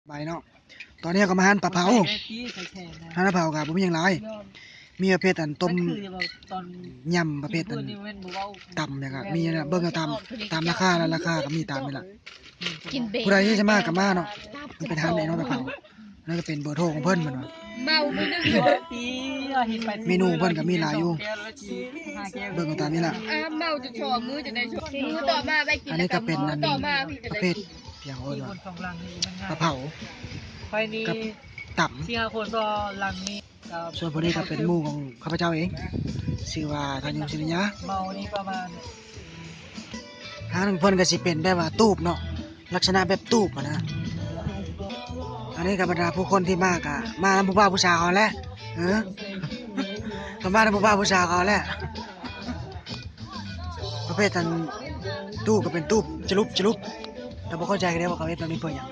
ใบเนาะตอนนี้ก็มาหั่นปลาเผาหั่นปลาเผากับบ่มีหยังหลายมีประเภทอันต้มยำประเภทอันตำเนี่ยก็มีนะเบิ่งเอาตามราคาแล้วราคาก็มีตามนี่ล่ะผู้ใดที่จะมาก็มาเนาะมันเป็นหั่นได้เนาะปลาเผานั่นก็เป็นเบอร์โทรของเพิ่นเนาะเมามื้อนึงเมนูเพิ่นก็มีหลายอยู่เบิ่งเอาตามนี่ล่ะเมาจะชอมื้อจะได้ชอมื้อต่อมาไปกินอันนี้ก็เป็นอัน ต่อมาพี่จะ ประ ได้ เภทเพียงโอนว่าปลาเผากับตำ 4-5 คนก็หลังนี้กับ ส่วนพวกนี้ก็เป็นหมู่ของข้าพเจ้าเองชื่อว่าทานยงศิริยะ เมานี่ประมาณทางเพิ่นก็สิเป็นแบบว่าตูบเนาะลักษณะแบบตูบอะนะอันนี้ก็บรรดาผู้คนที่มากะมานำผู้บ่าวผู้สาวเอาแหละก็มานำผู้บ่าวผู้สาวเอาแหละประเภทอันตูบก็เป็นตูบจะลุบแต่บ่เข้าใจกันเด้ว่าเขาเฮ็ดแบบนี้เพื่อหยัง